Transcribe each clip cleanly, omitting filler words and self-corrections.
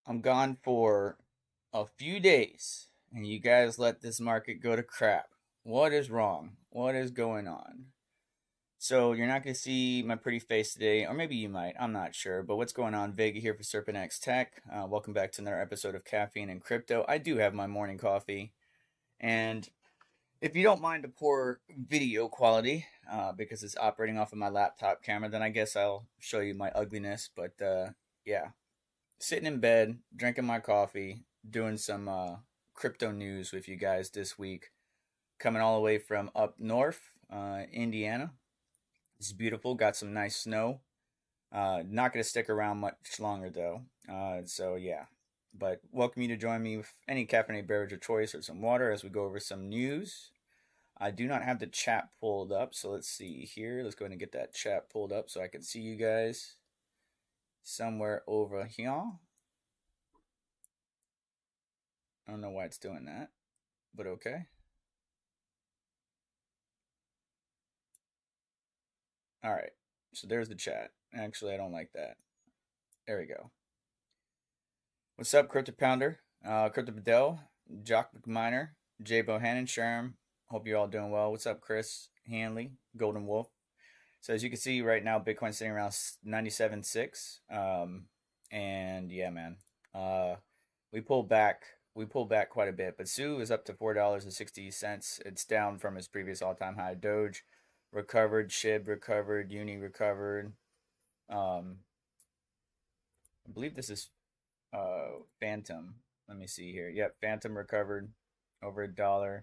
I'm gone for a few days, and you guys let this market go to crap. What is wrong? What is going on? So you're not going to see my pretty face today, or maybe you might. I'm not sure. But what's going on? Vega here for Serpent X Tech. Welcome back to another episode of Caffeine and Crypto. I do have my morning coffee, and if you don't mind the poor video quality, because it's operating off of my laptop camera, then I guess I'll show you my ugliness. But yeah, sitting in bed, drinking my coffee, doing some crypto news with you guys this week. Coming all the way from up north, Indiana. It's beautiful. Got some nice snow. Not going to stick around much longer though. So yeah. But welcome you to join me with any caffeinated beverage of choice or some water as we go over some news. I do not have the chat pulled up, so let's see here. Let's go ahead and get that chat pulled up so I can see you guys somewhere over here. I don't know why it's doing that, but okay. All right, so there's the chat. Actually, I don't like that. There we go. What's up, Crypto Pounder, Crypto Bedell, Jock McMiner, Jay Bohannon, Sherm. Hope you're all doing well. What's up, Chris Hanley, Golden Wolf? So as you can see right now, Bitcoin's sitting around 97.6. And yeah, man, we pulled back. We pulled back quite a bit, but Sue is up to $4.60. It's down from its previous all-time high. Doge recovered, SHIB recovered, Uni recovered. I believe this is Phantom. Let me see here. Yep, Phantom recovered over $1.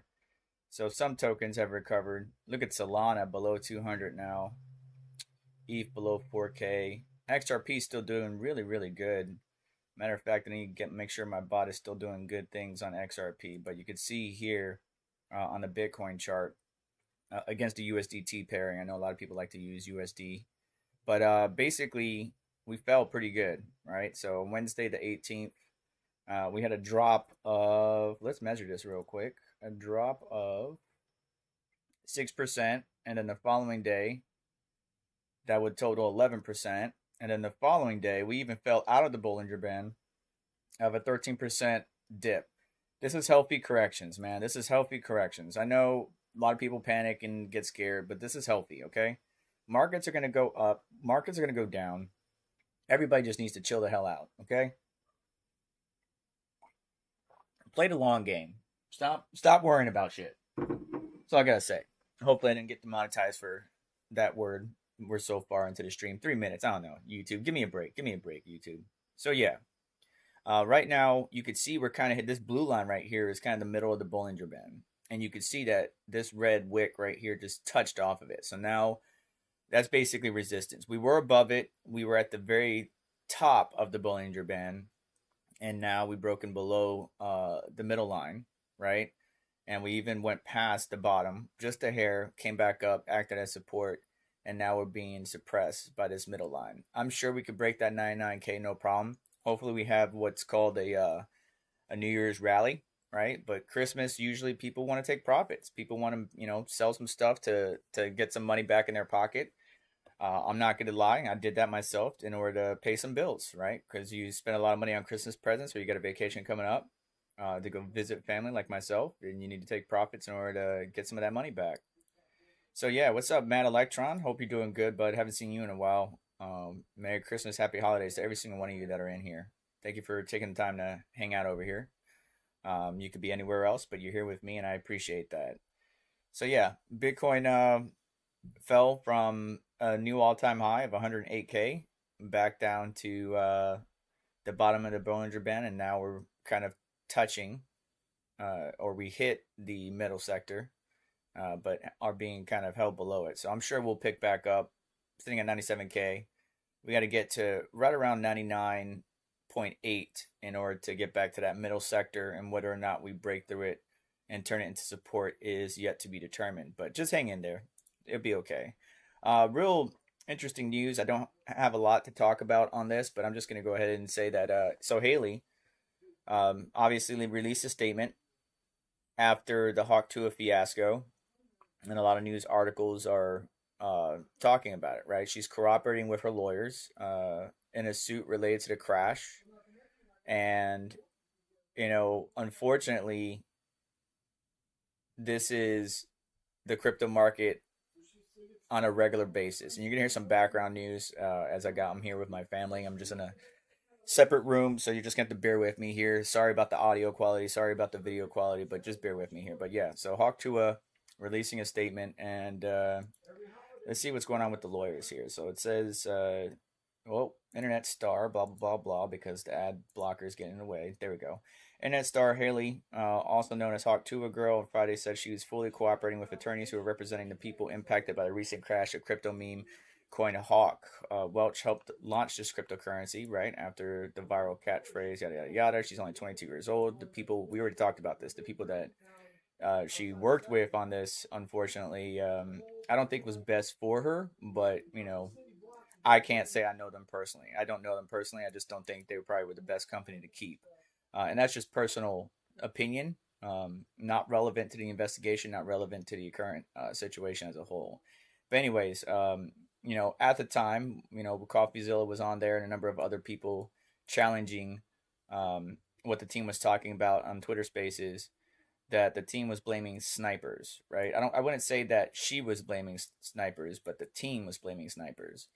So some tokens have recovered. Look at Solana below 200 now. ETH below 4K. XRP still doing really, really good. Matter of fact, I need to make sure my bot is still doing good things on XRP. But you can see here on the Bitcoin chart against the USDT pairing. I know a lot of people like to use USD. But basically, we fell pretty good, right? So Wednesday the 18th, we had a drop of, let's measure this real quick, a drop of 6%. And then the following day, that would total 11%. And then the following day, we even fell out of the Bollinger Band of a 13% dip. This is healthy corrections, man. This is healthy corrections. I know a lot of people panic and get scared, but this is healthy, okay? Markets are going to go up. Markets are going to go down. Everybody just needs to chill the hell out, okay? Play the long game. Stop worrying about shit. That's all I got to say. Hopefully I didn't get demonetized for that word. We're so far into the stream. 3 minutes. I don't know. YouTube, give me a break. Give me a break, YouTube. So yeah. Right now, you could see we're kind of hit this blue line right here is kind of the middle of the Bollinger Band. And you could see that this red wick right here just touched off of it. So now that's basically resistance. We were above it. We were at the very top of the Bollinger Band. And now we've broken below the middle line, right? And we even went past the bottom, just a hair, came back up, acted as support, and now we're being suppressed by this middle line. I'm sure we could break that 99K, no problem. Hopefully we have what's called a New Year's rally, right? But Christmas, usually people want to take profits. People want to, sell some stuff to get some money back in their pocket. I'm not going to lie, I did that myself in order to pay some bills, right? Because you spend a lot of money on Christmas presents, or you got a vacation coming up to go visit family like myself, and you need to take profits in order to get some of that money back. So yeah, what's up, Matt Electron? Hope you're doing good, bud. Haven't seen you in a while. Merry Christmas, Happy Holidays to every single one of you that are in here. Thank you for taking the time to hang out over here. You could be anywhere else, but you're here with me, and I appreciate that. So yeah, Bitcoin fell from a new all-time high of 108K back down to the bottom of the Bollinger Band, and now we're kind of touching, or we hit the middle sector, but are being kind of held below it. So I'm sure we'll pick back up, sitting at 97K. We got to get to right around 99.8 in order to get back to that middle sector, and whether or not we break through it and turn it into support is yet to be determined. But just hang in there. It'll be okay. Real interesting news. I don't have a lot to talk about on this, but I'm just going to go ahead and say that. So Haley obviously released a statement after the HawkTuah fiasco, and a lot of news articles are talking about it, right? She's cooperating with her lawyers in a suit related to the crash. And unfortunately, this is the crypto market on a regular basis. And you're gonna hear some background news as I'm here with my family. I'm just in a separate room, so you're just gonna have to bear with me here. Sorry about the audio quality, sorry about the video quality, but just bear with me here. But yeah, so HawkTuah releasing a statement, and let's see what's going on with the lawyers here. So it says, well, Internet Star, blah blah blah blah, because the ad blocker is getting in the way. There we go. Internet star Haley, also known as HawkTuah Girl, on Friday said she was fully cooperating with attorneys who are representing the people impacted by the recent crash of crypto meme coin Hawk. Welch helped launch this cryptocurrency right after the viral catchphrase, yada yada yada. She's only 22 years old. The people, we already talked about this, the people that she worked with on this, unfortunately, I don't think was best for her, but I can't say I know them personally. I don't know them personally. I just don't think they probably were the best company to keep. And that's just personal opinion, not relevant to the investigation, not relevant to the current situation as a whole. But anyways, at the time, CoffeeZilla was on there and a number of other people challenging what the team was talking about on Twitter Spaces, that the team was blaming snipers, right? I wouldn't say that she was blaming snipers, but the team was blaming snipers.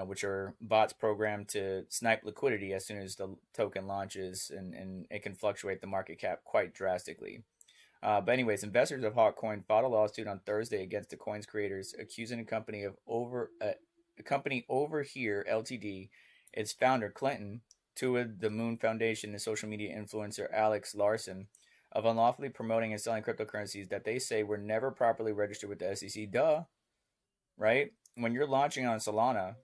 Which are bots programmed to snipe liquidity as soon as the token launches, and it can fluctuate the market cap quite drastically. But anyways, investors of Hawkcoin filed a lawsuit on Thursday against the coin's creators, accusing the company of Over Here Ltd, its founder Clinton, Tuah, the Moon Foundation, and social media influencer Alex Larson, of unlawfully promoting and selling cryptocurrencies that they say were never properly registered with the SEC. Duh, right? When you're launching on Solana,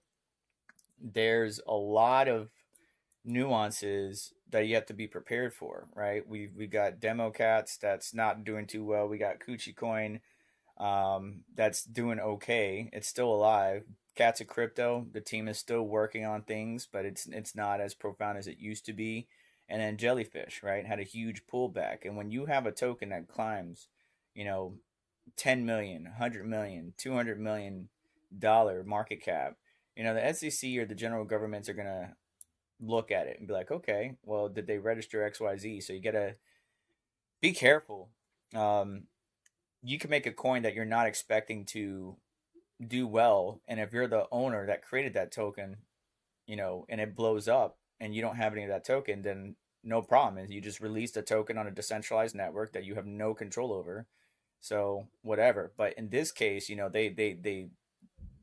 there's a lot of nuances that you have to be prepared for, right? We got Demo Cats that's not doing too well. We got Coochie Coin that's doing okay. It's still alive. Cats of Crypto, the team is still working on things, but it's not as profound as it used to be. And then Jellyfish, right, had a huge pullback. And when you have a token that climbs, 10 million, 100 million, 200 million dollar market cap, the SEC or the general governments are gonna look at it and be like, okay, well, did they register XYZ? So you gotta be careful. You can make a coin that you're not expecting to do well, and if you're the owner that created that token, and it blows up, and you don't have any of that token, then no problem. You just released a token on a decentralized network that you have no control over. So whatever. But in this case, they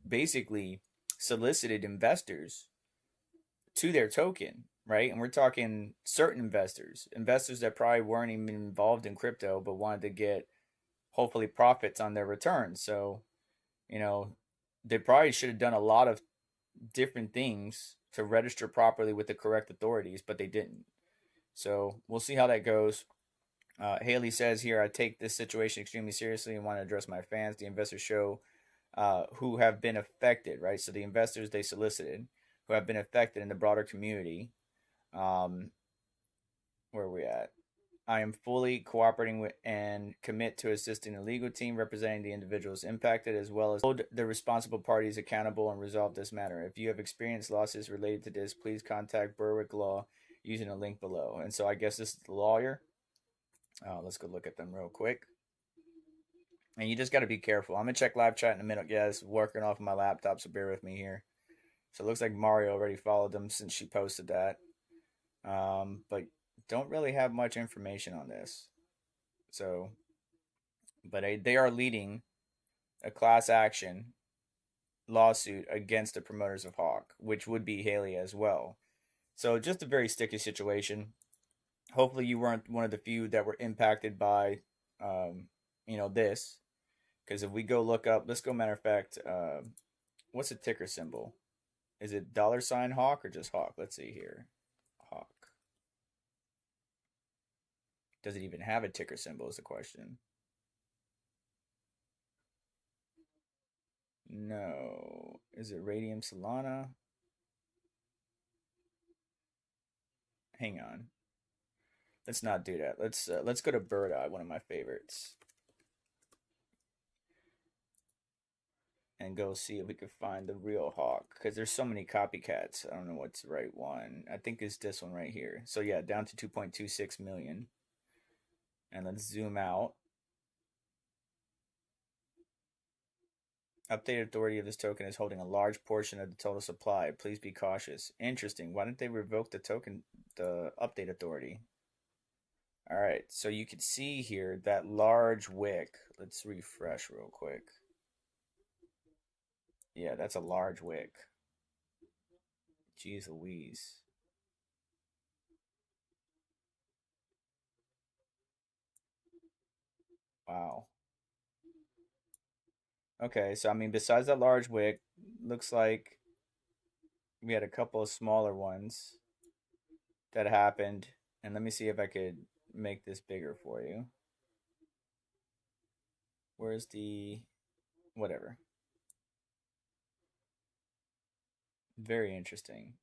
basically solicited investors to their token, right? And we're talking certain investors that probably weren't even involved in crypto, but wanted to get hopefully profits on their returns. So, they probably should have done a lot of different things to register properly with the correct authorities, but they didn't. So we'll see how that goes. Haley says here, I take this situation extremely seriously and want to address my fans. The investors show who have been affected, right? So the investors they solicited who have been affected in the broader community. Where are we at? I am fully cooperating with and commit to assisting the legal team representing the individuals impacted, as well as hold the responsible parties accountable and resolve this matter. If you have experienced losses related to this, please contact Burwick Law using a link below. And so I guess this is the lawyer. Let's go look at them real quick. And you just got to be careful. I'm going to check live chat in a minute, guys. Working off of my laptop, so bear with me here. So it looks like Mario already followed them since she posted that. But don't really have much information on this. So, but they are leading a class action lawsuit against the promoters of Hawk, which would be Haley as well. So just a very sticky situation. Hopefully you weren't one of the few that were impacted by, this. Because if we go look up, let's go, matter of fact, what's the ticker symbol? Is it $ Hawk or just Hawk? Let's see here. Hawk. Does it even have a ticker symbol is the question. No. Is it Radium Solana? Hang on. Let's not do that. Let's go to Bird Eye, one of my favorites. and go see if we could find the real Hawk, because there's so many copycats. I don't know what's the right one. I think it's this one right here. So yeah, down to 2.26 million. And let's zoom out. Update authority of this token is holding a large portion of the total supply. Please be cautious. Interesting. Why didn't they revoke the token, the update authority? All right, so you can see here that large wick. Let's refresh real quick. Yeah, that's a large wick. Jeez Louise. Wow. Okay, so I mean, besides that large wick, looks like we had a couple of smaller ones that happened. And let me see if I could make this bigger for you. Where's the whatever? Very interesting.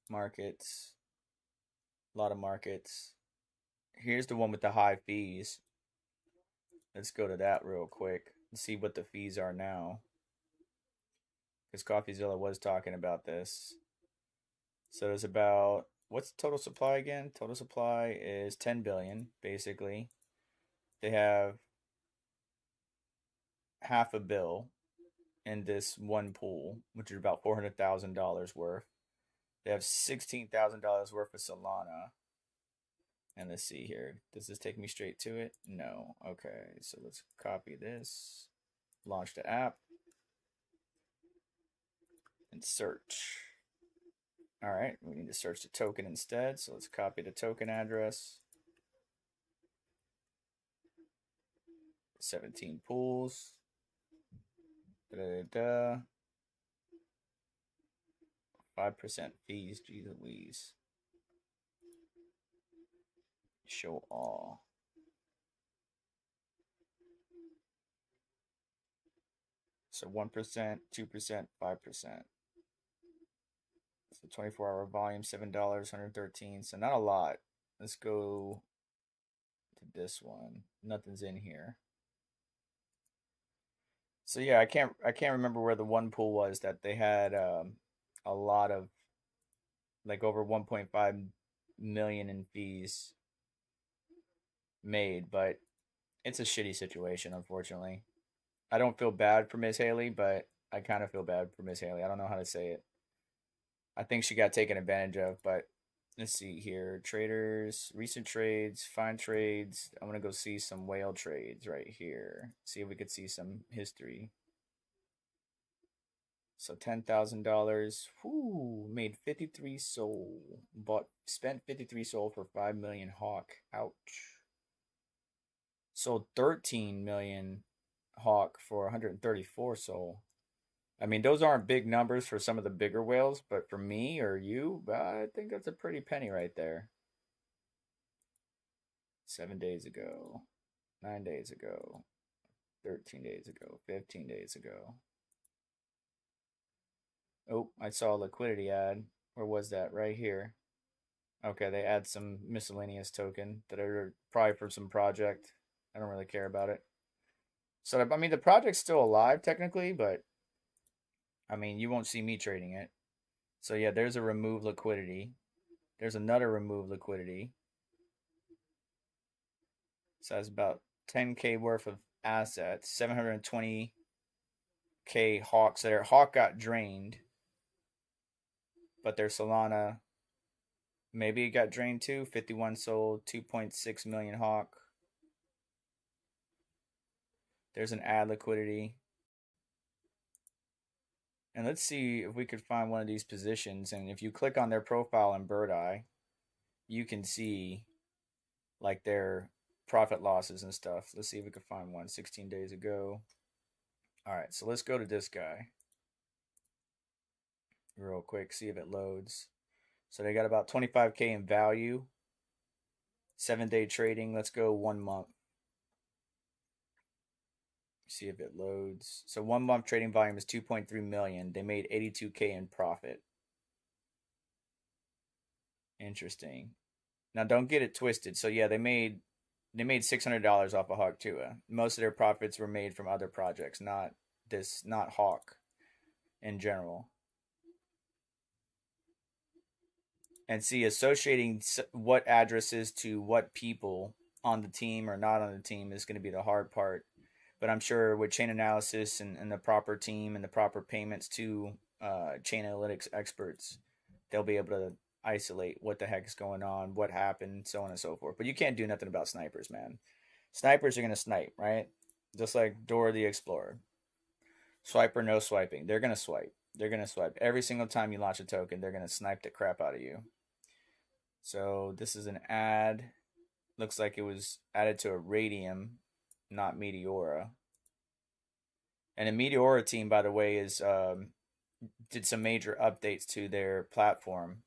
Markets. A lot of markets. Here's the one with the high fees. Let's go to that real quick and see what the fees are now. Because CoffeeZilla was talking about this. So there's about, what's the total supply again? Total supply is 10 billion, basically. They have half a bill in this one pool, which is about $400,000 worth. They have $16,000 worth of Solana. And let's see here. Does this take me straight to it? No. Okay, so let's copy this. Launch the app. And search. All right, we need to search the token instead. So let's copy the token address. 17 pools. Da-da-da-da. 5% fees. Geez Louise. Show all. So 1%, 2%, 5%. So 24-hour volume, $7, 113. So not a lot. Let's go to this one. Nothing's in here. So yeah, I can't remember where the one pool was that they had a lot of, like, over 1.5 million in fees made, but it's a shitty situation, unfortunately. I don't feel bad for Miss Haley, but I kind of feel bad for Miss Haley. I don't know how to say it. I think she got taken advantage of, but let's see here. Traders, recent trades, find trades. I'm going to go see some whale trades right here. See if we could see some history. So $10,000. Whoo, made 53 Sol. Spent 53 Sol for 5 million Hawk. Ouch. Sold 13 million Hawk for 134 Sol. I mean, those aren't big numbers for some of the bigger whales, but for me or you, I think that's a pretty penny right there. 7 days ago, 9 days ago, 13 days ago, 15 days ago. Oh, I saw a liquidity ad. Where was that? Right here. Okay, they add some miscellaneous token that are probably for some project. I don't really care about it. So, I mean, the project's still alive technically, but I mean, you won't see me trading it. So yeah, there's a remove liquidity. There's another remove liquidity. So that's about 10K worth of assets. 720K Hawks there. Hawk got drained. But their Solana, maybe it got drained too. 51 sold, 2.6 million Hawk. There's an ad liquidity. And let's see if we could find one of these positions. And if you click on their profile in Bird Eye, you can see like their profit losses and stuff. Let's see if we can find one 16 days ago. All right, so let's go to this guy real quick, see if it loads. So they got about 25K in value. 7-day trading. Let's go 1 month. See if it loads. So 1 month trading volume is 2.3 million. They made 82K in profit. Interesting. Now don't get it twisted. So yeah, they made They made $600 off of HawkTuah. Most of their profits were made from other projects, not Hawk in general. And see, associating what addresses to what people on the team or not on the team is going to be the hard part. But I'm sure with chain analysis and the proper team and the proper payments to chain analytics experts, they'll be able to isolate what the heck is going on, what happened, so on and so forth. But you can't do nothing about snipers, man. Snipers are going to snipe, right? Just like Dora the Explorer. Swipe or no swiping. They're going to swipe. They're going to swipe. Every single time you launch a token, they're going to snipe the crap out of you. So this is an ad. Looks like it was added to a Radium, not Meteora. And the Meteora team, by the way, is did some major updates to their platform.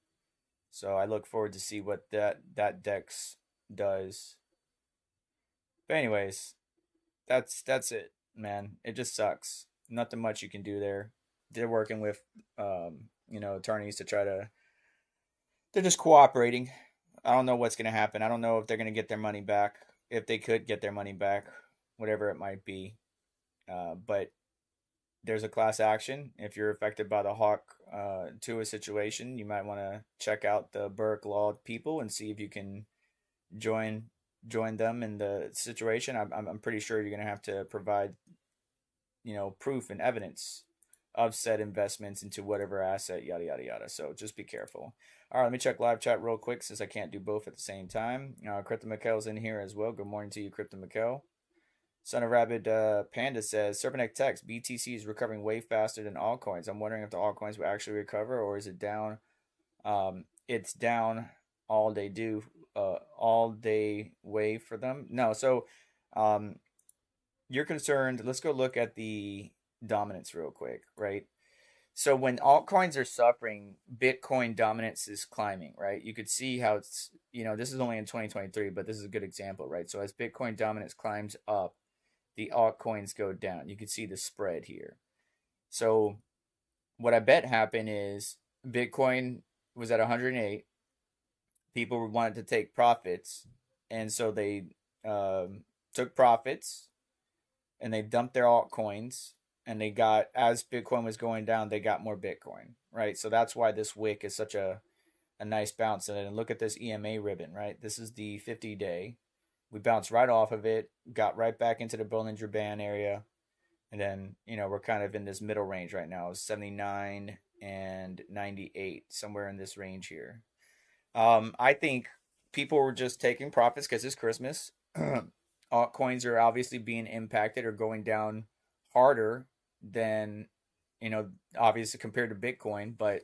So I look forward to see what that DEX does. But anyways, that's it, man. It just sucks. Nothing much you can do there. They're working with attorneys to try to. They're just cooperating. I don't know what's going to happen. I don't know if they're going to get their money back. If they could get their money back, whatever it might be. But there's a class action. If you're affected by the HawkTuah situation, you might want to check out the Burwick Law people and see if you can join them in the situation. I'm pretty sure you're going to have to provide, proof and evidence of said investments into whatever asset, yada, yada, yada. So just be careful. All right, let me check live chat real quick since I can't do both at the same time. Crypto Mikkel's in here as well. Good morning to you, Crypto Mikkel. Son of Rabbit Panda says, Serpentech Text, BTC is recovering way faster than altcoins. I'm wondering if the altcoins will actually recover or is it down? It's down all day way for them. No, so you're concerned. Let's go look at the dominance real quick, right? So when altcoins are suffering, Bitcoin dominance is climbing, right? You could see how it's, this is only in 2023, but this is a good example, right? So as Bitcoin dominance climbs up, the altcoins go down. You can see the spread here. So what I bet happened is Bitcoin was at 108. People wanted to take profits, and so they took profits, and they dumped their altcoins. And they got, as Bitcoin was going down, they got more Bitcoin, right? So that's why this wick is such a nice bounce. And look at this EMA ribbon, right? This is the 50-day. We bounced right off of it, got right back into the Bollinger Band area. And then, we're kind of in this middle range right now, 79 and 98, somewhere in this range here. I think people were just taking profits because it's Christmas. Altcoins are obviously being impacted or going down harder than, obviously compared to Bitcoin, but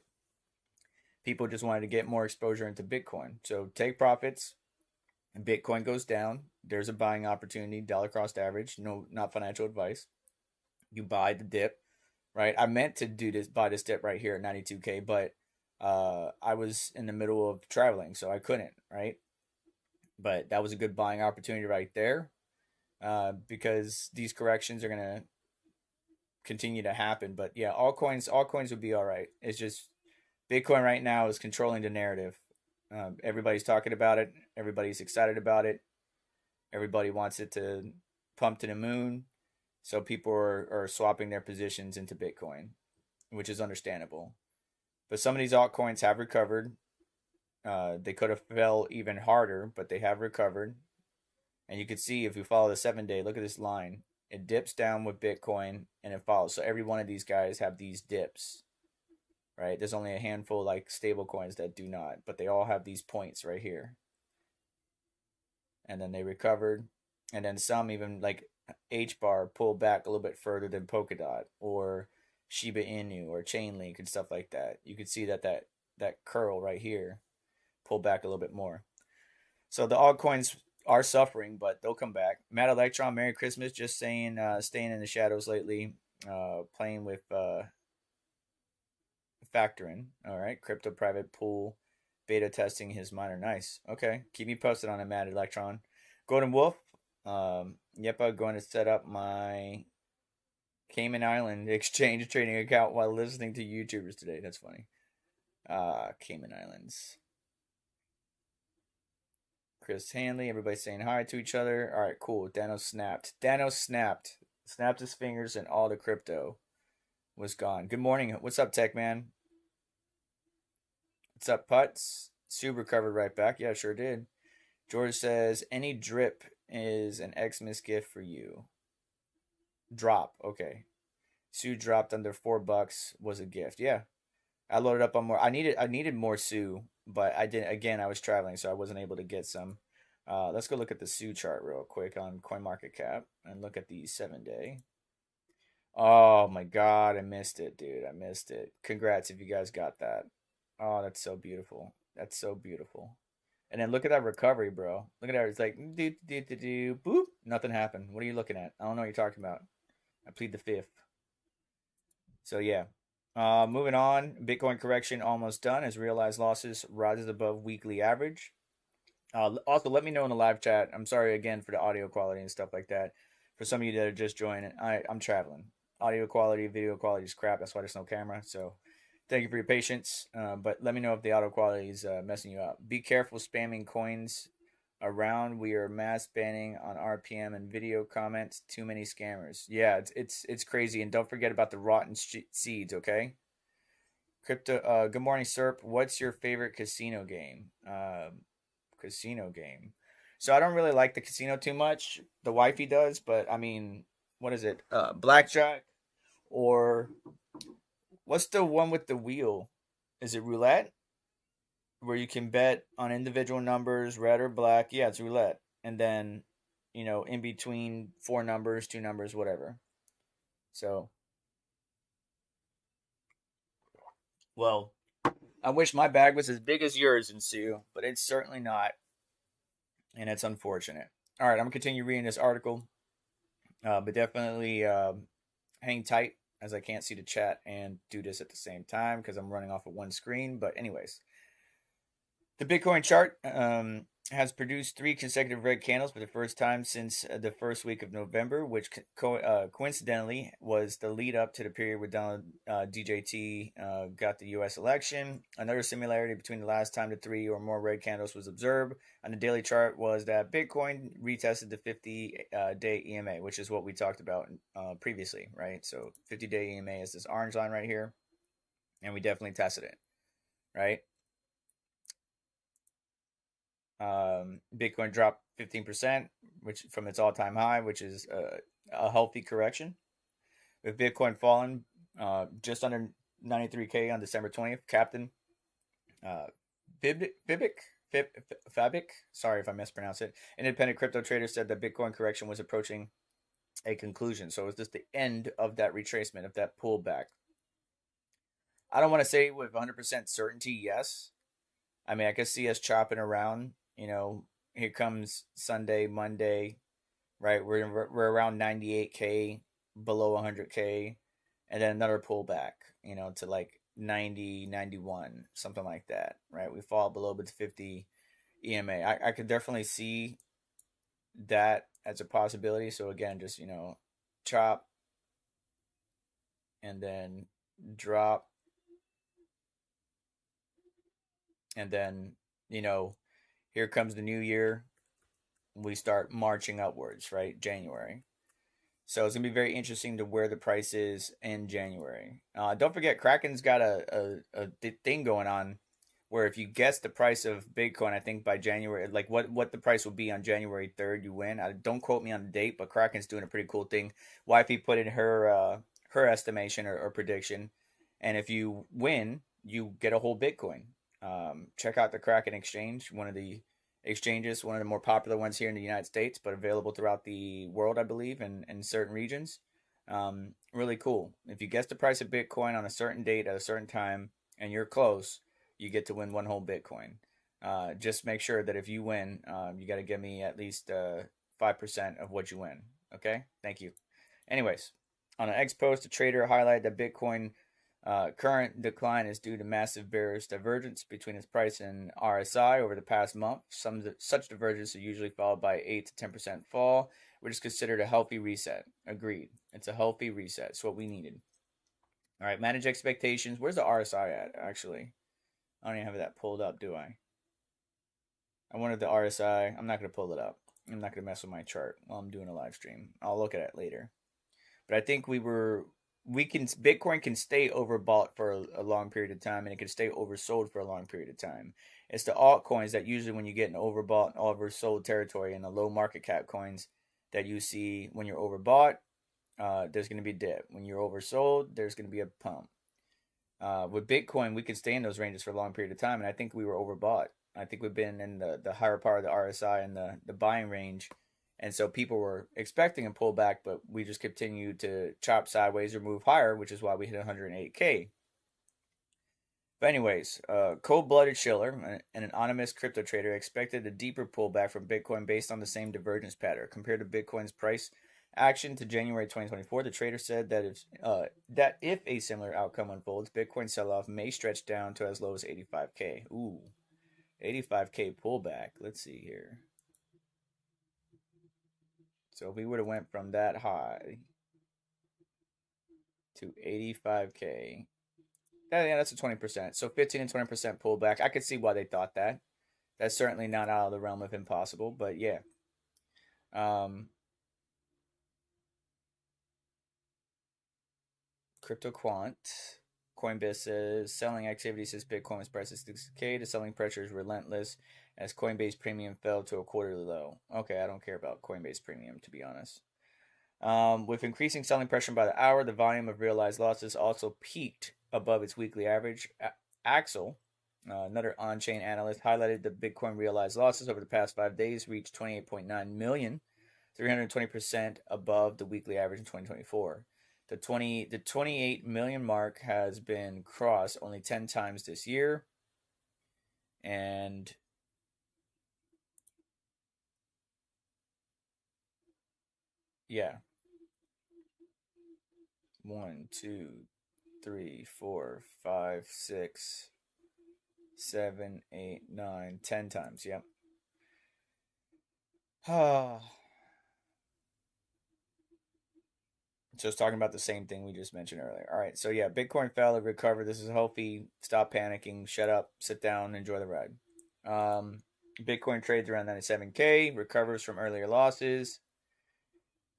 people just wanted to get more exposure into Bitcoin. So take profits, and Bitcoin goes down. There's a buying opportunity, dollar cost average. No, not financial advice. You buy the dip, right? I meant to buy this dip right here at 92K, but I was in the middle of traveling, so I couldn't, right? But that was a good buying opportunity right there, because these corrections are gonna continue to happen. But yeah, altcoins would be all right. It's just Bitcoin right now is controlling the narrative. Everybody's talking about it. Everybody's excited about it. Everybody wants it to pump to the moon. So people are swapping their positions into Bitcoin, which is understandable. But some of these altcoins have recovered. They could have fell even harder, but they have recovered. And you can see if you follow the 7-day, look at this line. It dips down with Bitcoin and it follows. So every one of these guys have these dips, right? There's only a handful like stable coins that do not, but they all have these points right here. And then they recovered. And then some even like HBAR pulled back a little bit further than Polkadot or Shiba Inu or Chainlink and stuff like that. You can see that curl right here pulled back a little bit more. So the altcoins are suffering, but they'll come back. Matt Electron, Merry Christmas. Just saying, staying in the shadows lately. Playing with factoring. All right, crypto private pool, beta testing his miner. Nice. Okay, keep me posted on it, Matt Electron. Golden Wolf. Yep, I'm going to set up my Cayman Island exchange trading account while listening to YouTubers today. That's funny. Cayman Islands. Chris Hanley. Everybody saying hi to each other. All right, cool. Dano snapped. Dano snapped. Snapped his fingers and all the crypto was gone. Good morning. What's up, Tech Man? What's up, Putz? Sue recovered right back. Yeah, sure did. George says, any drip is an Xmas gift for you. Drop. Okay. Sue dropped under $4 was a gift. Yeah. I loaded up on more. I needed more Sue, but I didn't. Again, I was traveling, so I wasn't able to get some. Let's go look at the Sue chart real quick on CoinMarketCap and look at the 7-day. Oh my God, I missed it, dude. I missed it. Congrats if you guys got that. Oh, that's so beautiful. That's so beautiful. And then look at that recovery, bro. Look at that. It's like boop. Nothing happened. What are you looking at? I don't know what you're talking about. I plead the fifth. So yeah. Moving on. Bitcoin correction almost done as realized losses rises above weekly average. Also, let me know in the live chat. I'm sorry again for the audio quality and stuff like that. For some of you that are just joining, I'm traveling. Audio quality, video quality is crap. That's why there's no camera. So thank you for your patience. But let me know if the audio quality is messing you up. Be careful spamming coins around. We are mass banning on RPM and video comments. Too many scammers. Yeah, it's crazy. And don't forget about the rotten seeds. Okay. Crypto. Good morning, Serp. What's your favorite casino game? Casino game. So I don't really like the casino too much. The wifey does, but I mean, what is it? Blackjack, or what's the one with the wheel? Is it roulette? Where you can bet on individual numbers, red or black. Yeah, it's roulette. And then, in between 4 numbers, 2 numbers, whatever. So, well, I wish my bag was as big as yours, and Sue, but it's certainly not. And it's unfortunate. All right, I'm going to continue reading this article. But definitely hang tight as I can't see the chat and do this at the same time because I'm running off of one screen. But anyways, the Bitcoin chart has produced 3 consecutive red candles for the first time since the first week of November, which coincidentally was the lead up to the period where Donald DJT got the U.S. election. Another similarity between the last time the 3 or more red candles was observed on the daily chart was that Bitcoin retested the 50-day EMA, which is what we talked about previously, right? So 50-day EMA is this orange line right here, and we definitely tested it, right? Bitcoin dropped 15%, which from its all-time high, which is a healthy correction. With Bitcoin falling just under 93K on December 20th, Captain Fabic, sorry if I mispronounced it, independent crypto trader said that Bitcoin correction was approaching a conclusion. So it was just the end of that retracement, of that pullback. I don't want to say with 100% certainty, yes. I mean, I could see us chopping around. Here comes Sunday, Monday, right? We're around 98K, below 100K, and then another pullback, to like 90, 91, something like that, right? We fall below the 50 EMA. I could definitely see that as a possibility. So again, just, chop and then drop and then, here comes the new year. We start marching upwards, right? January. So it's going to be very interesting to where the price is in January. Don't forget, Kraken's got a thing going on where if you guess the price of Bitcoin, I think by January, like what the price will be on January 3rd, you win. Don't quote me on the date, but Kraken's doing a pretty cool thing. Wifey put in her estimation or prediction. And if you win, you get a whole Bitcoin. Check out the Kraken exchange, one of the exchanges, one of the more popular ones here in the United States, but available throughout the world, I believe, in certain regions. Really cool. If you guess the price of Bitcoin on a certain date at a certain time and you're close, you get to win one whole Bitcoin. Just make sure that if you win, you got to give me at least 5% of what you win. Okay? Thank you. Anyways, on an X post, a trader highlighted that Bitcoin current decline is due to massive bearish divergence between its price and RSI over the past month. Such divergence are usually followed by 8 to 10% fall, which is considered a healthy reset. Agreed. It's a healthy reset. It's what we needed. All right, manage expectations. Where's the RSI at, actually? I don't even have that pulled up, do I? I wanted the RSI. I'm not going to pull it up. I'm not going to mess with my chart while I'm doing a live stream. I'll look at it later. But I think Bitcoin can stay overbought for a long period of time, and it can stay oversold for a long period of time. It's the altcoins that usually when you get in overbought and oversold territory in the low market cap coins that you see when you're overbought, there's going to be a dip. When you're oversold, there's going to be a pump. With Bitcoin, we could stay in those ranges for a long period of time, and I think we were overbought. I think we've been in the higher part of the RSI and the buying range, and so people were expecting a pullback, but we just continued to chop sideways or move higher, which is why we hit 108K. But anyways, cold-blooded Schiller, an anonymous crypto trader, expected a deeper pullback from Bitcoin based on the same divergence pattern. Compared to Bitcoin's price action to January 2024, the trader said that if a similar outcome unfolds, Bitcoin sell-off may stretch down to as low as 85K. Ooh, 85K pullback. Let's see here. So if we would have went from that high to 85K, yeah, that's a 20%. So 15 and 20% pullback. I could see why they thought that. That's certainly not out of the realm of impossible, but yeah. Crypto Quant. Coinbase says selling activity says Bitcoin was priced at 6K. The selling pressure is relentless as Coinbase premium fell to a quarterly low. Okay, I don't care about Coinbase premium, to be honest. With increasing selling pressure by the hour, the volume of realized losses also peaked above its weekly average. Axel, another on-chain analyst, highlighted the Bitcoin realized losses over the past 5 days reached 28.9 million, 320% above the weekly average in 2024. The 28 million mark has been crossed only 10 times this year, and yeah. 1, 2, 3, 4, 5, 6, 7, 8, 9, 10 times. Yep. Just talking about the same thing we just mentioned earlier. All right, so yeah, Bitcoin fell, it recovered. This is healthy. Stop panicking. Shut up. Sit down. Enjoy the ride. Bitcoin trades around 97K. Recovers from earlier losses.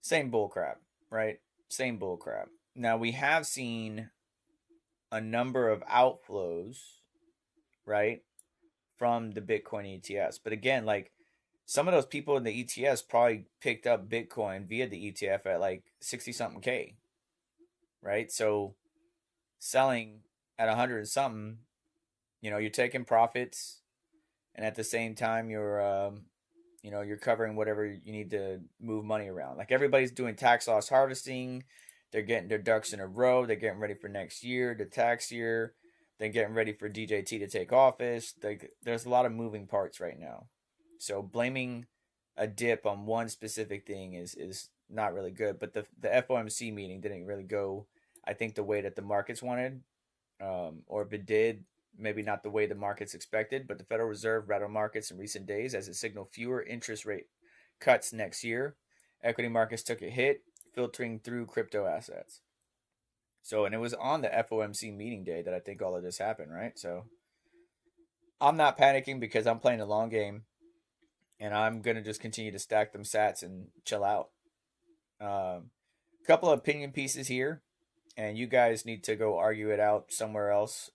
Same bullcrap, right? Same bullcrap. Now we have seen a number of outflows, right, from the Bitcoin ETFs. But again, like some of those people in the ETFs probably picked up Bitcoin via the ETF at like 60 something K, right? So selling at 100 something, you're taking profits, and at the same time you're covering whatever you need to move money around. Like everybody's doing tax loss harvesting. They're getting their ducks in a row. They're getting ready for next year, the tax year. They're getting ready for DJT to take office. There's a lot of moving parts right now. So blaming a dip on one specific thing is not really good. But the FOMC meeting didn't really go, I think, the way that the markets wanted. Or if it did, maybe not the way the markets expected. But the Federal Reserve rattled markets in recent days as it signaled fewer interest rate cuts next year. Equity markets took a hit, filtering through crypto assets. So, and it was on the FOMC meeting day that I think all of this happened, right? So, I'm not panicking because I'm playing a long game, and I'm gonna just continue to stack them sats and chill out. Couple of opinion pieces here, and you guys need to go argue it out somewhere else.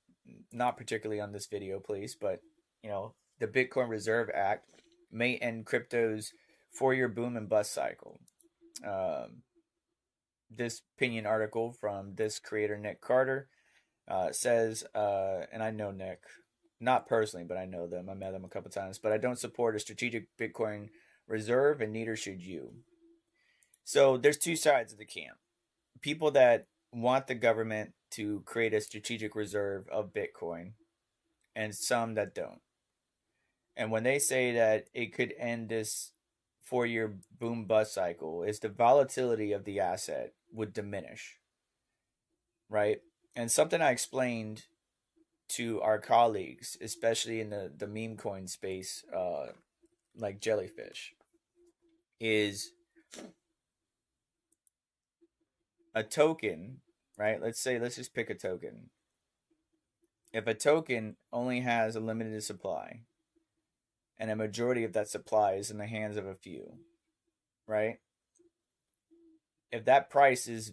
Not particularly on this video, please, but the Bitcoin Reserve Act may end crypto's 4-year boom and bust cycle. This opinion article from this creator, Nick Carter, says, and I know Nick, not personally, but I know them. I met them a couple times, but I don't support a strategic Bitcoin reserve, and neither should you. So there's two sides of the camp. People that want the government to create a strategic reserve of Bitcoin, and some that don't. And when they say that it could end this 4-year boom bust cycle, is the volatility of the asset would diminish, right? And something I explained to our colleagues, especially in the meme coin space, like Jellyfish, is a token, right? Let's just pick a token. If a token only has a limited supply, and a majority of that supply is in the hands of a few, right? If that price is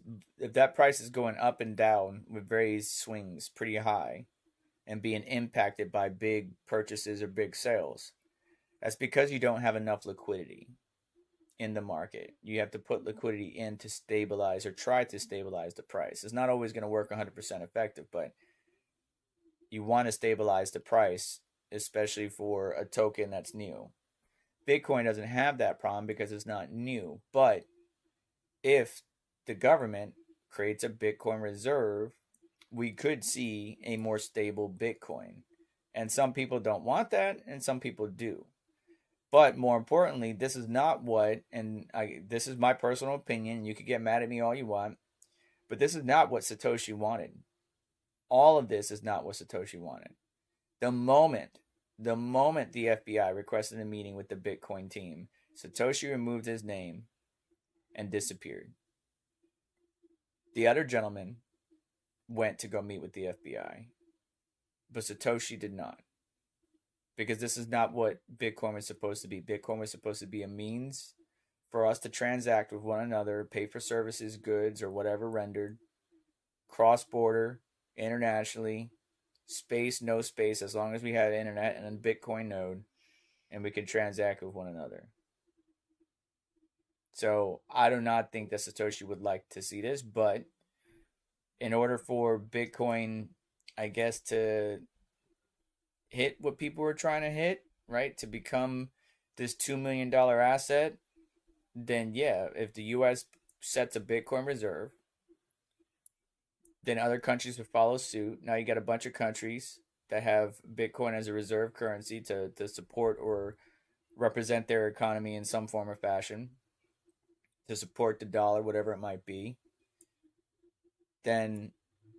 going up and down with various swings pretty high and being impacted by big purchases or big sales, that's because you don't have enough liquidity in the market. You have to put liquidity in to stabilize or try to stabilize the price. It's not always going to work 100% effective, but you want to stabilize the price, especially for a token that's new. Bitcoin doesn't have that problem because it's not new, but if the government creates a Bitcoin reserve, we could see a more stable Bitcoin. And some people don't want that, and some people do. But more importantly, this is not what, this is my personal opinion. You could get mad at me all you want, but this is not what Satoshi wanted. All of this is not what Satoshi wanted. The moment the FBI requested a meeting with the Bitcoin team, Satoshi removed his name and disappeared. The other gentleman went to go meet with the FBI, but Satoshi did not. Because this is not what Bitcoin was supposed to be. Bitcoin was supposed to be a means for us to transact with one another, pay for services, goods, or whatever rendered, cross-border, internationally, space, no space, as long as we had internet and a Bitcoin node, and we could transact with one another. So I do not think that Satoshi would like to see this, but in order for Bitcoin, I guess, to hit what people were trying to hit, right, to become this $2 million asset, then yeah, if the US sets a Bitcoin reserve, then other countries would follow suit. Now you got a bunch of countries that have Bitcoin as a reserve currency to support or represent their economy in some form or fashion, to support the dollar, whatever it might be. Then,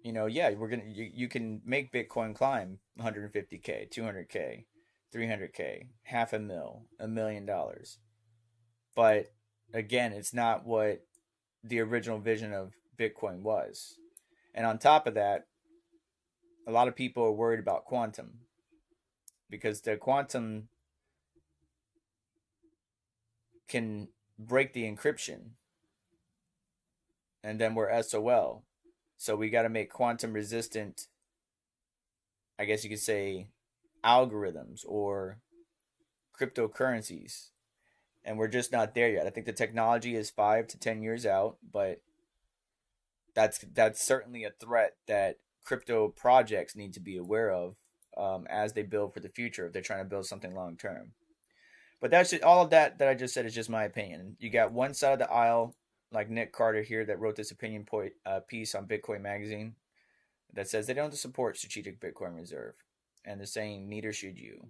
yeah, you can make Bitcoin climb 150K, 200K, 300K, $500,000, $1 million. But again, it's not what the original vision of Bitcoin was. And on top of that, a lot of people are worried about quantum, because the quantum can break the encryption, and then we're SOL. So we got to make quantum resistant, I guess you could say, algorithms or cryptocurrencies. And we're just not there yet. I think the technology is 5 to 10 years out, but that's certainly a threat that crypto projects need to be aware of as they build for the future, if they're trying to build something long term. But that's just, all of that I just said is just my opinion. You got one side of the aisle, like Nick Carter here, that wrote this opinion piece on Bitcoin Magazine that says they don't support strategic Bitcoin reserve, and they're saying neither should you.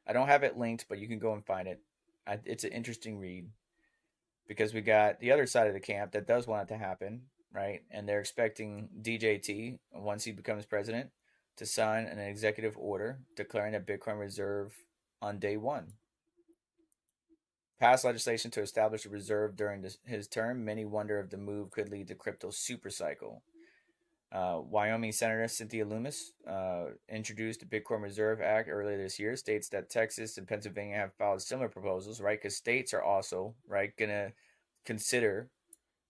I don't have it linked, but you can go and find it. It's an interesting read, because we got the other side of the camp that does want it to happen, right? And they're expecting DJT, once he becomes president, to sign an executive order declaring a Bitcoin reserve on day one. Passed legislation to establish a reserve during his term. Many wonder if the move could lead to crypto supercycle. Wyoming Senator Cynthia Lummis introduced the Bitcoin Reserve Act earlier this year. States that Texas and Pennsylvania have filed similar proposals, right? Because states are also, right, going to consider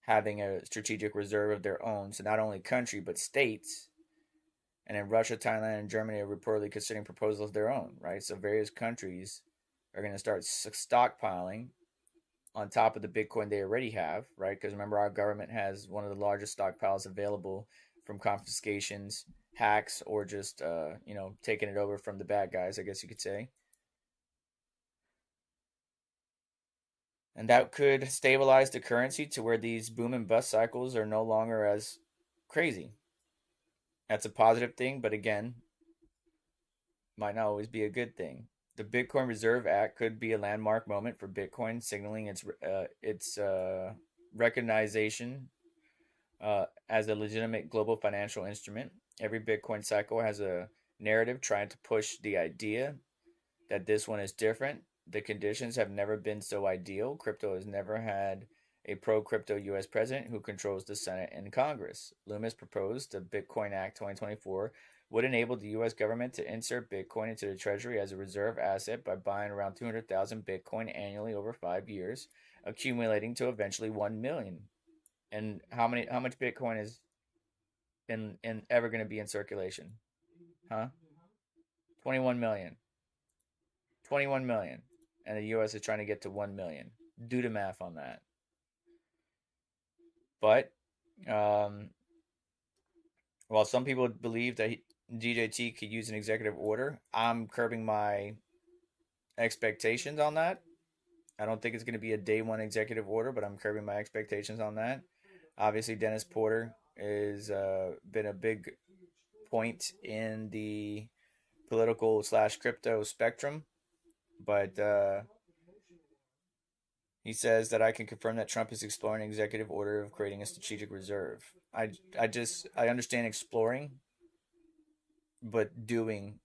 having a strategic reserve of their own. So not only country, but states. And then Russia, Thailand, and Germany are reportedly considering proposals of their own, right? So various countries are going to start stockpiling on top of the Bitcoin they already have, right? Because remember, our government has one of the largest stockpiles available from confiscations, hacks, or just, taking it over from the bad guys, I guess you could say. And that could stabilize the currency to where these boom and bust cycles are no longer as crazy. That's a positive thing, but again, might not always be a good thing. The Bitcoin Reserve Act could be a landmark moment for Bitcoin, signaling its recognition as a legitimate global financial instrument. Every Bitcoin cycle has a narrative trying to push the idea that this one is different. The conditions have never been so ideal. Crypto has never had a pro-crypto U.S. president who controls the Senate and Congress. Lummis proposed the Bitcoin Act 2024 would enable the U.S. government to insert Bitcoin into the Treasury as a reserve asset by buying around 200,000 Bitcoin annually over 5 years, accumulating to eventually 1 million. And how much Bitcoin is in ever going to be in circulation? Huh? 21 million. 21 million. And the US is trying to get to 1 million. Do the math on that. But while some people believe that DJT could use an executive order, I'm curbing my expectations on that. I don't think it's going to be a day one executive order, but I'm curbing my expectations on that. Obviously, Dennis Porter is been a big point in the political / crypto spectrum, but he says that I can confirm that Trump is exploring an executive order of creating a strategic reserve. I understand exploring, but doing,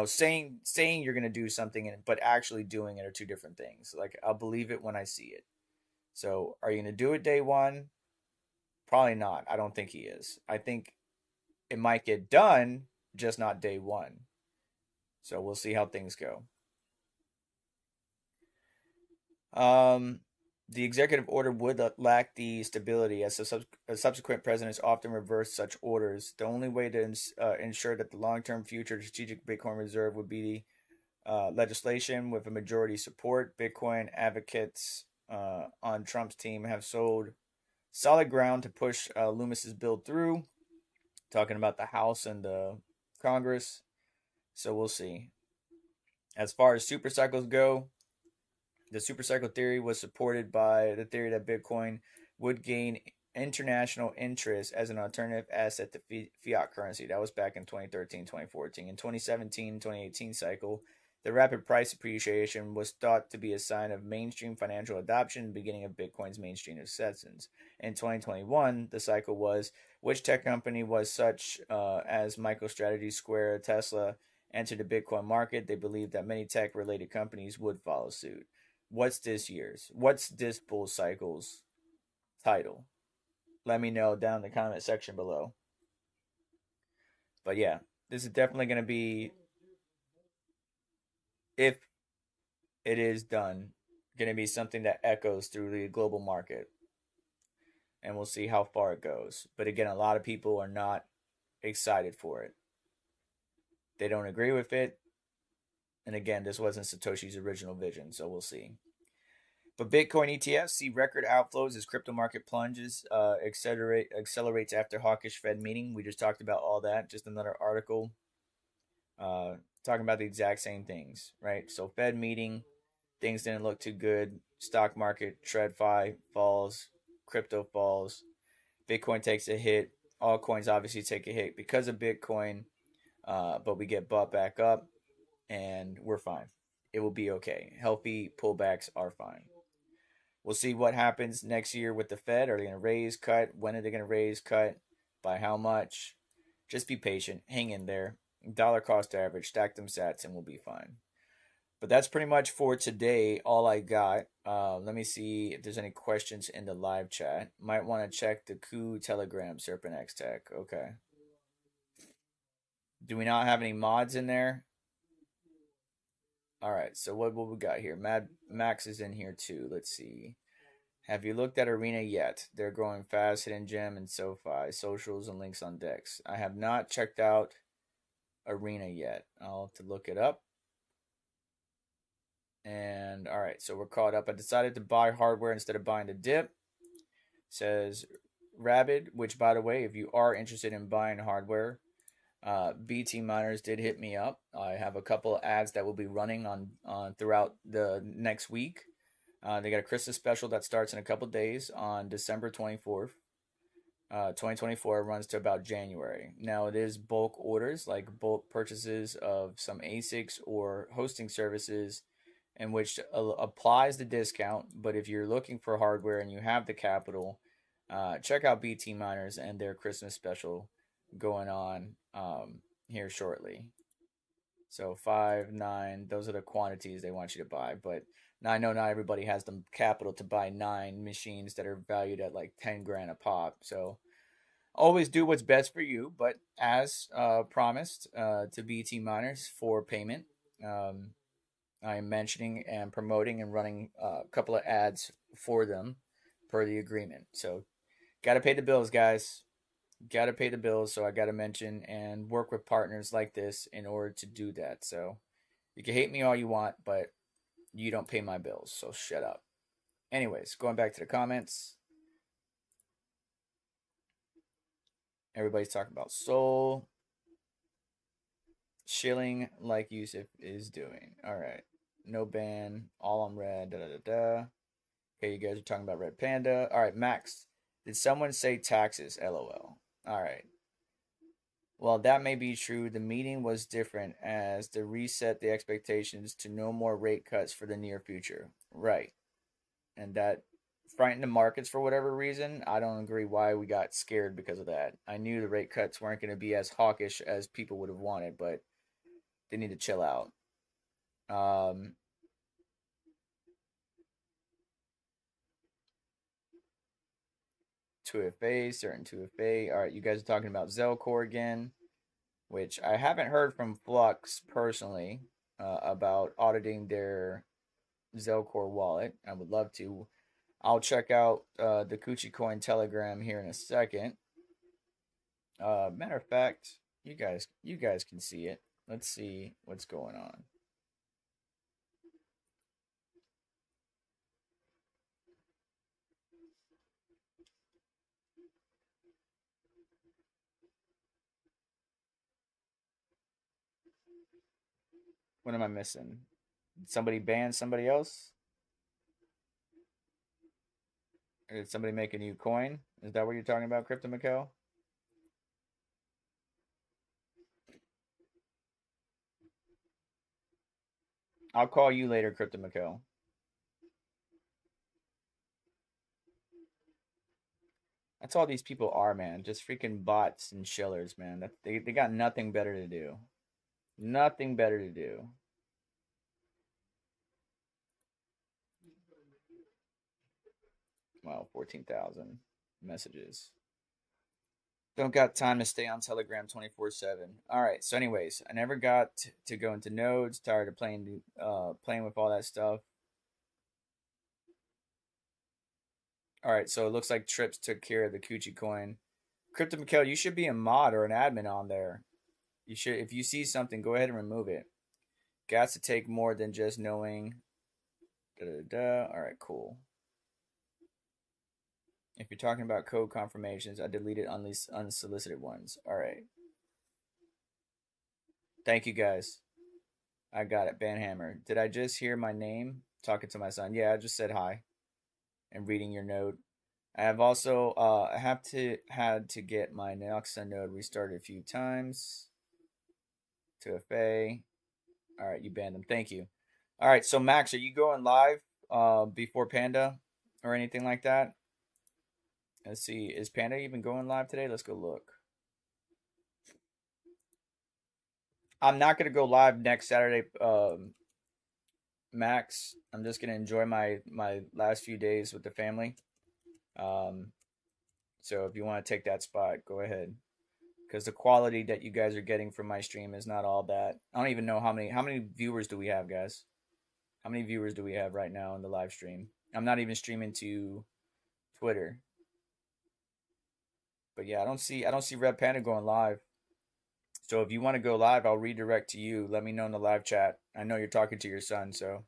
saying you're going to do something, but actually doing it are two different things. Like, I'll believe it when I see it. So, are you going to do it day one? Probably not. I don't think he is. I think it might get done, just not day one. So we'll see how things go. The executive order would lack the stability, as subsequent presidents often reverse such orders. The only way to ensure that the long-term future strategic Bitcoin reserve would be legislation with a majority support. Bitcoin advocates on Trump's team have sold solid ground to push Loomis's bill through, talking about the House and the Congress. So we'll see. As far as super cycles go, the super cycle theory was supported by the theory that Bitcoin would gain international interest as an alternative asset to fiat currency. That was back in 2013, 2014. In 2017, 2018 cycle, the rapid price appreciation was thought to be a sign of mainstream financial adoption, beginning of Bitcoin's mainstream acceptance. In 2021, the cycle was, which tech company was such as MicroStrategy, Square, Tesla entered the Bitcoin market? They believed that many tech-related companies would follow suit. What's this bull cycle's title? Let me know down in the comment section below. But yeah, this is definitely going to be, if it is done, going to be something that echoes through the global market. And we'll see how far it goes. But again, a lot of people are not excited for it. They don't agree with it. And again, this wasn't Satoshi's original vision, so we'll see. But Bitcoin ETFs see record outflows as crypto market plunges, accelerates after hawkish Fed meeting. We just talked about all that. Just another article talking about the exact same things, right? So Fed meeting, things didn't look too good. Stock market, TradFi falls, crypto falls. Bitcoin takes a hit. All coins obviously take a hit because of Bitcoin, but we get bought back up, and we're fine. It will be okay. Healthy pullbacks are fine. We'll see what happens next year with the Fed. Are they going to raise, cut? When are they going to raise, cut? By how much? Just be patient. Hang in there. Dollar cost average. Stack them sats and we'll be fine. But that's pretty much for today. All I got. Let me see if there's any questions in the live chat. Might want to check the Coup Telegram, Serpent X Tech. Okay. Do we not have any mods in there? All right, so what we got here? Max is in here too. Let's see. Have you looked at Arena yet? They're growing fast, Hidden Gem and SoFi, socials and links on Dex. I have not checked out Arena yet. I'll have to look it up. And all right, so we're caught up. I decided to buy hardware instead of buying the dip. Says Rabid, which by the way, if you are interested in buying hardware, BT Miners did hit me up. I have a couple of ads that will be running on throughout the next week. They got a Christmas special that starts in a couple days on December 24th. 2024 runs to about January. Now it is bulk orders, like bulk purchases of some ASICs or hosting services, in which applies the discount. But if you're looking for hardware and you have the capital, check out BT Miners and their Christmas special going on here shortly. So 5, 9, those are the quantities they want you to buy. But now I know not everybody has the capital to buy 9 machines that are valued at like 10 grand a pop. So Always do what's best for you, but as promised to BT miners for payment, um, I am mentioning and promoting and running a couple of ads for them per the agreement. So, got to pay the bills, guys. Got to pay the bills. So, I got to mention and work with partners like this in order to do that. So, you can hate me all you want, but you don't pay my bills. So, shut up. Anyways, going back to the comments. Everybody's talking about Soul. Shilling like Yusuf is doing. All right. No ban. All on red. Da da da da. Okay, you guys are talking about Red Panda. All right, Max. Did someone say taxes? LOL. All right. Well, that may be true. The meeting was different as to reset the expectations to no more rate cuts for the near future. Right. And that frightened the markets for whatever reason. I don't agree why we got scared because of that. I knew the rate cuts weren't going to be as hawkish as people would have wanted, but they need to chill out. 2FA, certain 2FA. All right, you guys are talking about Zelcore again, which I haven't heard from Flux personally about auditing their Zelcore wallet. I would love to. I'll check out the Coochie Coin Telegram here in a second. Matter of fact, you guys can see it. Let's see what's going on. What am I missing? Did somebody ban somebody else? Or did somebody make a new coin? Is that what you're talking about, Crypto Mikkel? I'll call you later, Crypto Mikkel. That's all these people are, man. Just freaking bots and shillers, man. They got nothing better to do. Nothing better to do. Well, 14,000 messages. Don't got time to stay on Telegram 24/7. All right. So, anyways, I never got to go into nodes. Tired of playing with all that stuff. All right. So it looks like Trips took care of the Coochie coin. Crypto Mikkel, you should be a mod or an admin on there. You should, if you see something, go ahead and remove it. Got to take more than just knowing. Da, da, da. All right, cool. If you're talking about code confirmations, I deleted unsolicited ones. All right. Thank you guys. I got it. Banhammer. Did I just hear my name talking to my son? Yeah, I just said hi and reading your note. I have also had to get my Noxa node restarted a few times. 2FA. All right, you banned them. Thank you. All right, so Max, are you going live before Panda or anything like that? Let's see. Is Panda even going live today? Let's go look. I'm not going to go live next Saturday, Max. I'm just going to enjoy my last few days with the family. So if you want to take that spot, go ahead. Because the quality that you guys are getting from my stream is not all that. I don't even know how many viewers do we have, guys. How many viewers do we have right now in the live stream? I'm not even streaming to Twitter. But yeah, I don't see Red Panda going live. So if you want to go live, I'll redirect to you. Let me know in the live chat. I know you're talking to your son, so.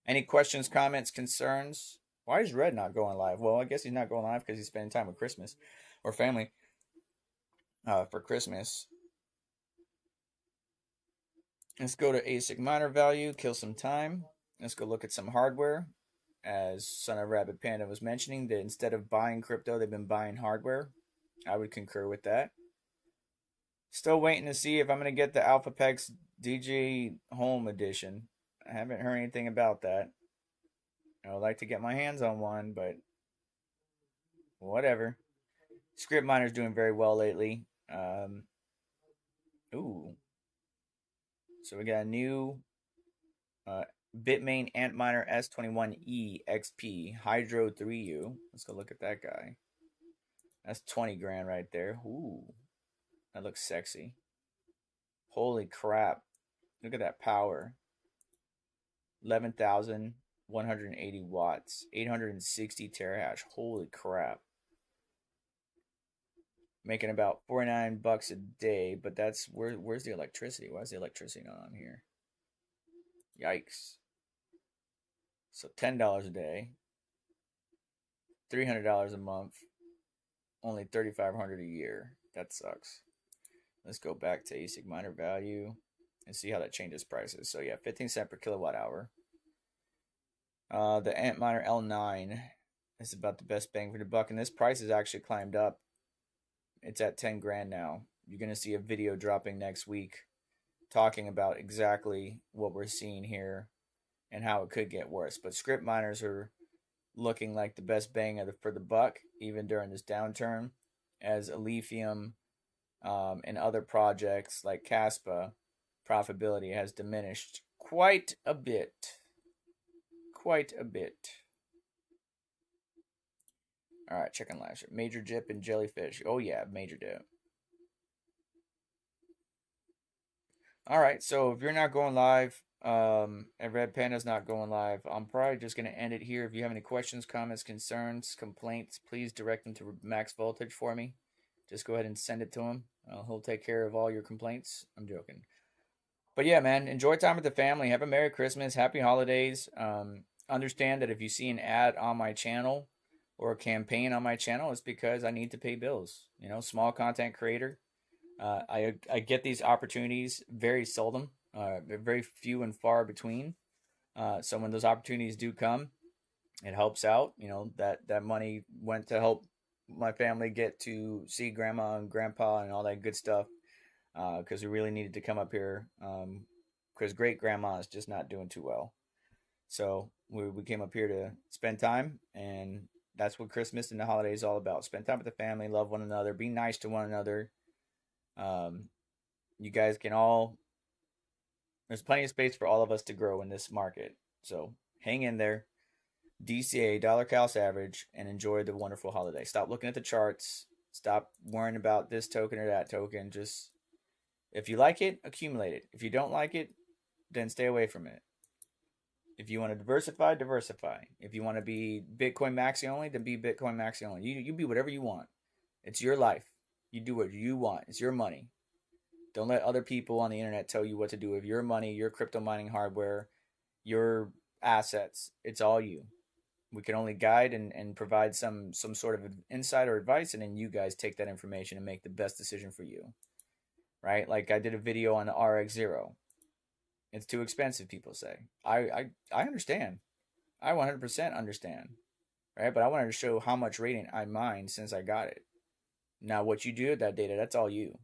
Any questions, comments, concerns? Why is Red not going live? Well, I guess he's not going live because he's spending time with Christmas or family for Christmas. Let's go to ASIC miner value, kill some time. Let's go look at some hardware. As Son of Rabbit Panda was mentioning, that instead of buying crypto, they've been buying hardware. I would concur with that. Still waiting to see if I'm going to get the AlphaPex DJ Home Edition. I haven't heard anything about that. I would like to get my hands on one, but whatever. Script Miner's doing very well lately. Ooh. So we got a new Bitmain Antminer S21E XP Hydro 3U. Let's go look at that guy. That's 20 grand right there. Ooh, that looks sexy. Holy crap. Look at that power. 11,180 watts. 860 terahash. Holy crap. Making about 49 bucks a day, but that's where's the electricity? Why is the electricity not on here? Yikes. So $10 a day. $300 a month. Only $3,500 a year. That sucks. Let's go back to ASIC miner value and see how that changes prices. So yeah, 15 cents per kilowatt hour. The Antminer L9 is about the best bang for the buck, and this price has actually climbed up. It's at 10 grand now. You're gonna see a video dropping next week talking about exactly what we're seeing here and how it could get worse. But script miners are looking like the best bang for the buck, even during this downturn, as Lithium and other projects like Caspa, profitability has diminished quite a bit. Quite a bit. All right, checking last year. Major dip and jellyfish. Oh yeah, major dip. All right, so if you're not going live, and Red Panda's not going live, I'm probably just going to end it here. If you have any questions, comments, concerns, complaints, please direct them to Max Voltage for me. Just go ahead and send it to him. He'll take care of all your complaints. I'm joking. But yeah, man, enjoy time with the family. Have a Merry Christmas. Happy holidays. Understand that if you see an ad on my channel or a campaign on my channel, it's because I need to pay bills. You know, small content creator. I get these opportunities very seldom. They're very few and far between. So when those opportunities do come, it helps out. You know, that money went to help my family get to see grandma and grandpa and all that good stuff. Because we really needed to come up here. Because great grandma is just not doing too well. So we came up here to spend time, and that's what Christmas and the holidays is all about. Spend time with the family, love one another, be nice to one another. You guys can all, there's plenty of space for all of us to grow in this market. So hang in there, DCA, dollar cost average, and enjoy the wonderful holiday. Stop looking at the charts. Stop worrying about this token or that token. Just, if you like it, accumulate it. If you don't like it, then stay away from it. If you want to diversify, diversify. If you want to be Bitcoin maxi only, then be Bitcoin maxi only. You be whatever you want. It's your life. You do what you want. It's your money. Don't let other people on the internet tell you what to do with your money, your crypto mining hardware, your assets. It's all you. We can only guide and provide some sort of insider advice, and then you guys take that information and make the best decision for you. Right? Like I did a video on the RX 0. It's too expensive, people say. I understand. I 100% understand. Right? But I wanted to show how much radiant I mined since I got it. Now, what you do with that data, that's all you.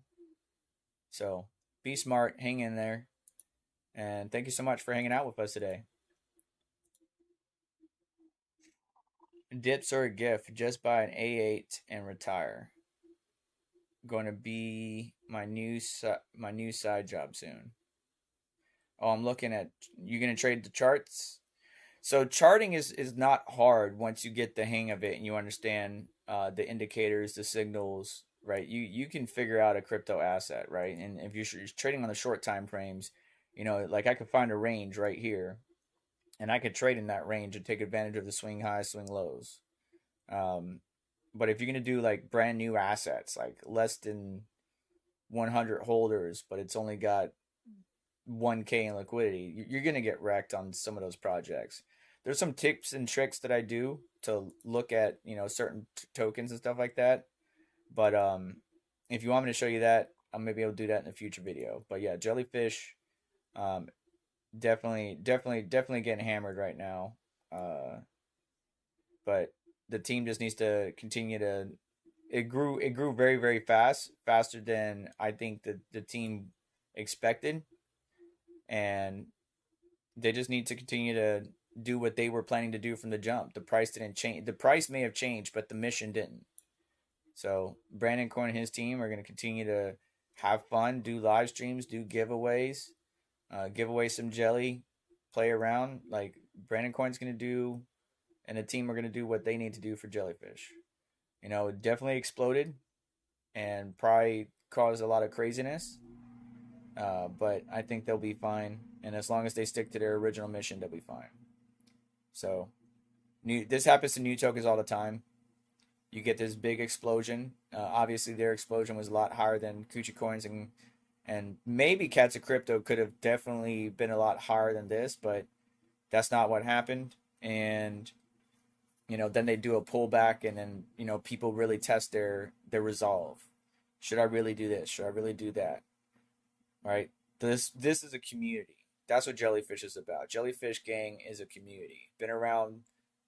So, be smart, hang in there, and thank you so much for hanging out with us today. Dips are a gift. Just buy an A8 and retire. Going to be my new side job soon. Oh, I'm looking at, you going to trade the charts? So charting is not hard once you get the hang of it and you understand the indicators, the signals, right? You can figure out a crypto asset, right? And if you're trading on the short time frames, you know, like I could find a range right here, and I could trade in that range and take advantage of the swing highs, swing lows. But if you're gonna do like brand new assets, like less than 100 holders, but it's only got 1K in liquidity, you're gonna get wrecked on some of those projects. There's some tips and tricks that I do to look at, you know, certain tokens and stuff like that. But if you want me to show you that, I may be able to do that in a future video. But yeah, jellyfish, definitely getting hammered right now. But the team just needs to continue to. It grew very very fast, faster than I think the team expected, and they just need to continue to do what they were planning to do from the jump. The price didn't change. The price may have changed, but the mission didn't. So Brandon Coin and his team are going to continue to have fun, do live streams, do giveaways, give away some jelly, play around. Like Brandon Coin's going to do, and the team are going to do what they need to do for jellyfish. You know, it definitely exploded and probably caused a lot of craziness. But I think they'll be fine, and as long as they stick to their original mission, they'll be fine. So, this happens to new tokens all the time. You get this big explosion. Obviously, their explosion was a lot higher than Coochie Coins and maybe Cats of Crypto could have definitely been a lot higher than this, but that's not what happened. And then they do a pullback, and then people really test their resolve. Should I really do this? Should I really do that? Right? This is a community. That's what Jellyfish is about. Jellyfish Gang is a community. Been around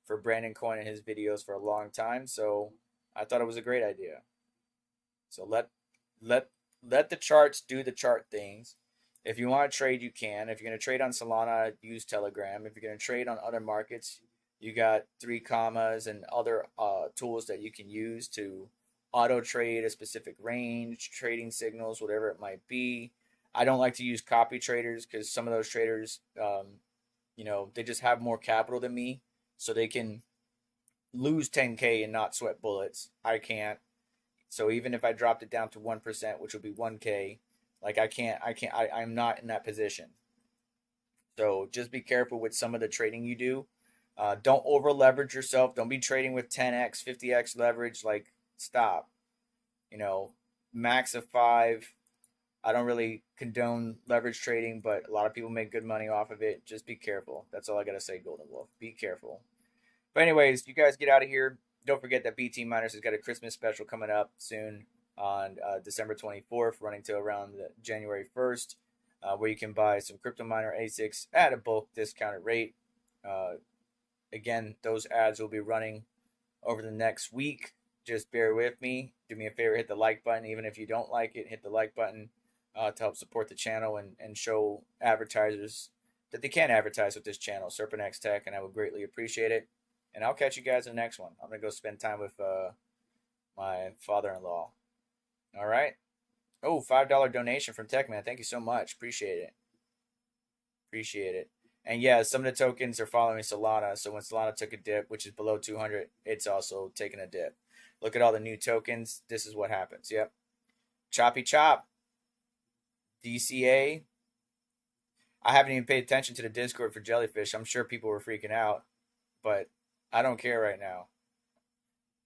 for Brandon Coin and his videos for a long time, so I thought it was a great idea. So let let the charts do the chart things. If you want to trade, you can. If you're going to trade on Solana, use Telegram. If you're going to trade on other markets, you got 3 commas and other tools that you can use to auto trade a specific range, trading signals, whatever it might be. I don't like to use copy traders because some of those traders, they just have more capital than me, so they can lose 10K and not sweat bullets. I can't. So even if I dropped it down to 1%, which would be 1K, like I'm not in that position. So just be careful with some of the trading you do. Don't over leverage yourself. Don't be trading with 10x, 50x leverage. Like, stop. Max of 5. I don't really condone leverage trading, but a lot of people make good money off of it. Just be careful. That's all I got to say, Golden Wolf. Be careful. But anyways, you guys get out of here. Don't forget that BT Miners has got a Christmas special coming up soon on December 24th, running to around January 1st, where you can buy some crypto miner ASICs at a bulk discounted rate. Again, those ads will be running over the next week. Just bear with me. Do me a favor, hit the like button. Even if you don't like it, hit the like button to help support the channel and show advertisers that they can advertise with this channel, Serpent X Tech, and I would greatly appreciate it. And I'll catch you guys in the next one. I'm going to go spend time with my father-in-law. All right? Oh, $5 donation from Techman. Thank you so much. Appreciate it. Appreciate it. And yeah, some of the tokens are following Solana. So when Solana took a dip, which is below 200, it's also taking a dip. Look at all the new tokens. This is what happens. Yep. Choppy chop. DCA. I haven't even paid attention to the Discord for Jellyfish. I'm sure people were freaking out. But I don't care right now.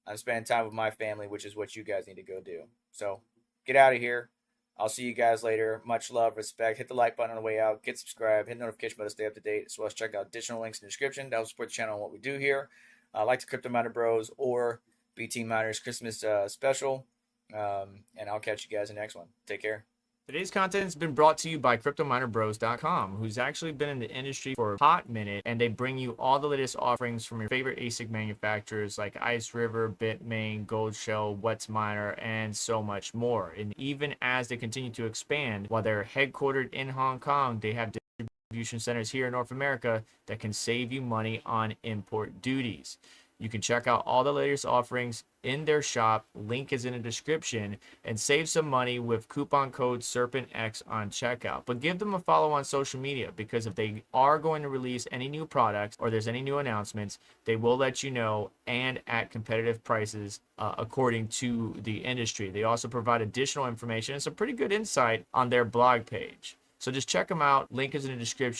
I'm spending time with my family, which is what you guys need to go do. So get out of here. I'll see you guys later. Much love, respect. Hit the like button on the way out. Get subscribed. Hit the notification bell to stay up to date. As well as check out additional links in the description. That will support the channel and what we do here. Like the Crypto Miner Bros or BT Miners Christmas special. And I'll catch you guys in the next one. Take care. Today's content has been brought to you by CryptoMinerBros.com, who's actually been in the industry for a hot minute, and they bring you all the latest offerings from your favorite ASIC manufacturers like Ice River, Bitmain, Goldshell, WhatsMiner, and so much more. And even as they continue to expand, while they're headquartered in Hong Kong, they have distribution centers here in North America that can save you money on import duties. You can check out all the latest offerings in their shop. Link is in the description, and save some money with coupon code SERPENTX on checkout. But give them a follow on social media, because if they are going to release any new products or there's any new announcements, they will let you know, and at competitive prices according to the industry. They also provide additional information and some pretty good insight on their blog page. So just check them out. Link is in the description.